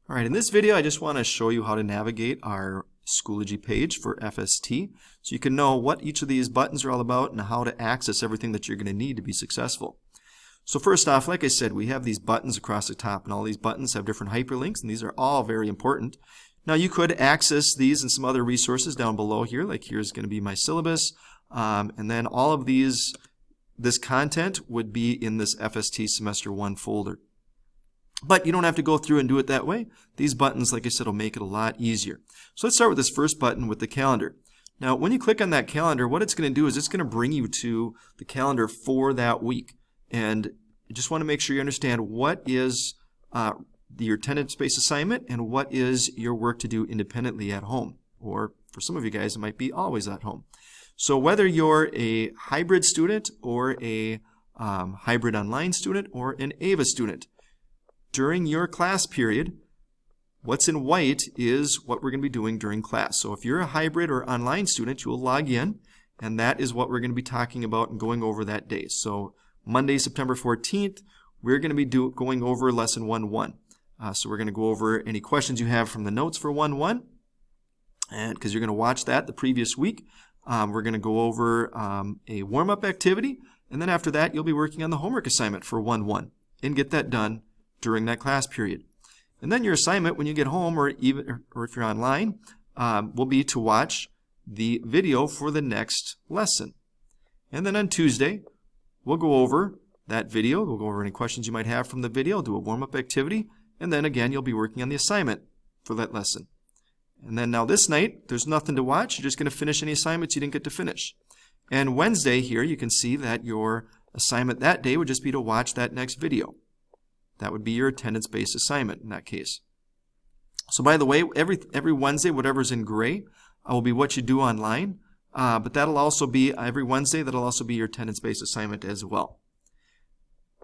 All right, in this video I just want to show you how to navigate our Schoology page for FST so you can know what each of these buttons are all about and how to access everything that you're going to need to be successful. So first off, like I said, we have these buttons across the top, and all these buttons have different hyperlinks, and these are all very important. Now you could access these and some other resources down below here, like here's going to be my syllabus, and then all of this content would be in this FST Semester 1 folder. But you don't have to go through and do it that way. These buttons, like I said, will make it a lot easier. So let's start with this first button with the calendar. Now when you click on that calendar, what it's going to do is it's going to bring you to the calendar for that week. And you just want to make sure you understand what is your attendance-based assignment and what is your work to do independently at home. Or for some of you guys, it might be always at home. So whether you're a hybrid student or a hybrid online student or an AVA student, during your class period, what's in white is what we're going to be doing during class. So if you're a hybrid or online student, you will log in, and that is what we're going to be talking about and going over that day. So Monday, September 14th, we're going to be going over Lesson 1-1. So we're going to go over any questions you have from the notes for 1-1, and because you're going to watch that the previous week. We're going to go over a warm-up activity, and then after that, you'll be working on the homework assignment for 1-1 and get that done during that class period. And then your assignment when you get home or if you're online will be to watch the video for the next lesson. And then on Tuesday, we'll go over that video. We'll go over any questions you might have from the video, do a warm-up activity, and then again you'll be working on the assignment for that lesson. And then now this night, there's nothing to watch. You're just going to finish any assignments you didn't get to finish. And Wednesday here, you can see that your assignment that day would just be to watch that next video. That would be your attendance-based assignment in that case. So by the way, every Wednesday, whatever's in gray will be what you do online. But that'll also be, every Wednesday, that'll also be your attendance-based assignment as well.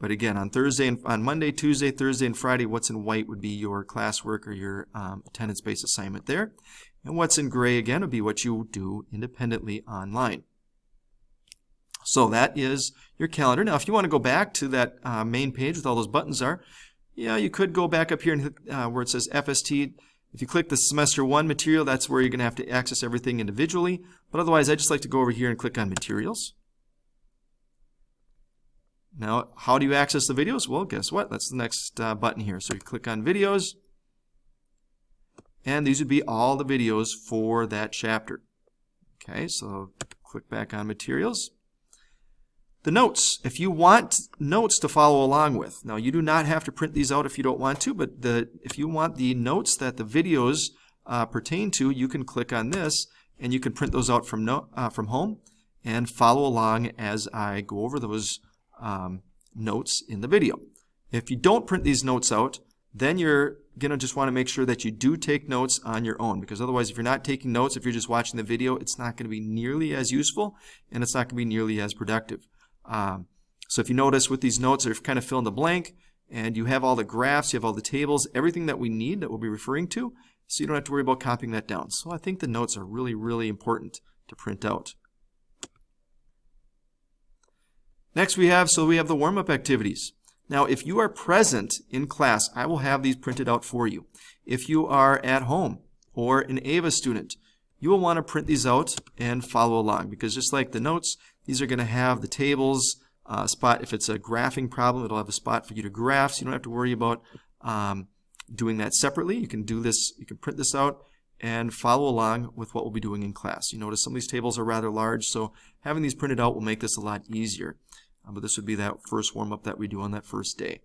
But again, on Monday, Tuesday, Thursday, and Friday, what's in white would be your classwork or your attendance-based assignment there. And what's in gray, again, would be what you do independently online. So that is your calendar. Now, if you want to go back to that main page with all those buttons are, yeah, you could go back up here and hit where it says FST. If you click the Semester 1 material, that's where you're going to have to access everything individually. But otherwise, I just like to go over here and click on Materials. Now, how do you access the videos? Well, guess what? That's the next button here. So you click on Videos, and these would be all the videos for that chapter. Okay, so click back on Materials. The notes, if you want notes to follow along with. Now, you do not have to print these out if you don't want to, but if you want the notes that the videos pertain to, you can click on this, and you can print those out from home and follow along as I go over those notes in the video. If you don't print these notes out, then you're going to just want to make sure that you do take notes on your own, because otherwise if you're not taking notes, if you're just watching the video, it's not going to be nearly as useful and it's not going to be nearly as productive. So if you notice with these notes, they're kind of fill in the blank, and you have all the graphs, you have all the tables, everything that we need that we'll be referring to, so you don't have to worry about copying that down. So I think the notes are really, really important to print out. Next we have the warm-up activities. Now if you are present in class, I will have these printed out for you. If you are at home or an AVA student, you will want to print these out and follow along, because just like the notes, these are going to have the tables spot. If it's a graphing problem, it'll have a spot for you to graph, so you don't have to worry about doing that separately. You can do this, you can print this out and follow along with what we'll be doing in class. You notice some of these tables are rather large, so having these printed out will make this a lot easier. But this would be that first warm-up that we do on that first day.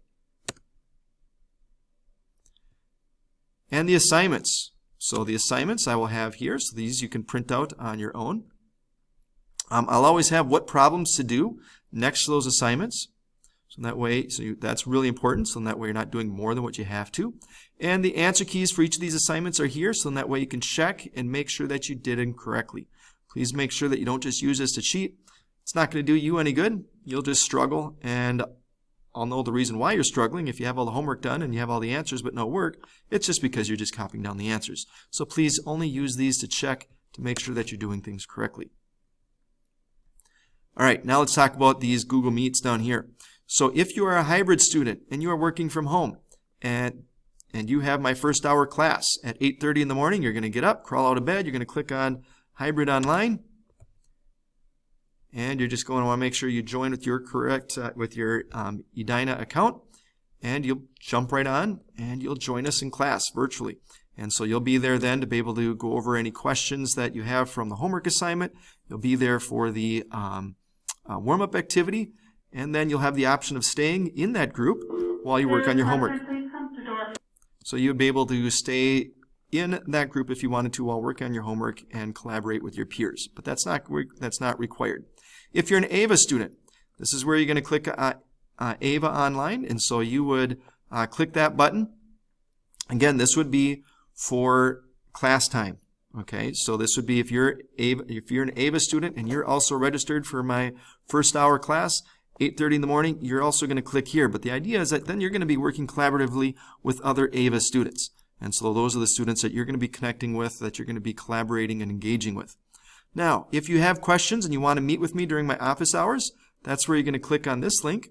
And the assignments. So the assignments I will have here, so these you can print out on your own. I'll always have what problems to do next to those assignments. So that way, that's really important, so in that way you're not doing more than what you have to. And the answer keys for each of these assignments are here, so in that way you can check and make sure that you did them correctly. Please make sure that you don't just use this to cheat. It's not going to do you any good. You'll just struggle, and I'll know the reason why you're struggling. If you have all the homework done and you have all the answers but no work, it's just because you're just copying down the answers. So please only use these to check to make sure that you're doing things correctly. All right, now let's talk about these Google Meets down here. So if you are a hybrid student and you are working from home, and and you have my first hour class at 8:30 in the morning. You're going to get up, crawl out of bed, you're going to click on Hybrid Online, and you're just going to want to make sure you join with your Edina account, and you'll jump right on and you'll join us in class virtually. And so you'll be there then to be able to go over any questions that you have from the homework assignment. You'll be there for the warm-up activity, and then you'll have the option of staying in that group while you work on your homework. So you'll be able to stay in that group if you wanted to while working on your homework and collaborate with your peers. But that's not required. If you're an AVA student, this is where you're going to click AVA Online, and so you would click that button. Again, this would be for class time. Okay, so this would be if you're an AVA student and you're also registered for my first hour class, 8:30 in the morning, you're also going to click here. But the idea is that then you're going to be working collaboratively with other AVA students. And so those are the students that you're going to be connecting with, that you're going to be collaborating and engaging with. Now, if you have questions and you want to meet with me during my office hours, that's where you're going to click on this link.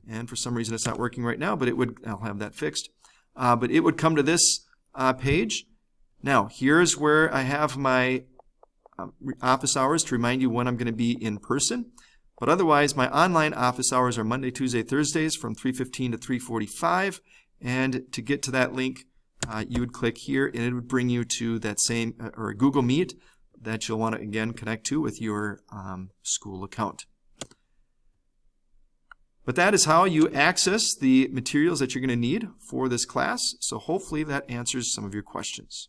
And for some reason it's not working right now, but I'll have that fixed. But it would come to this page. Now, here's where I have my office hours to remind you when I'm going to be in person. But otherwise, my online office hours are Monday, Tuesday, Thursdays from 3:15 to 3:45. And to get to that link, you would click here, and it would bring you to that same or Google Meet that you'll want to again connect to with your school account. But that is how you access the materials that you're going to need for this class. So hopefully that answers some of your questions.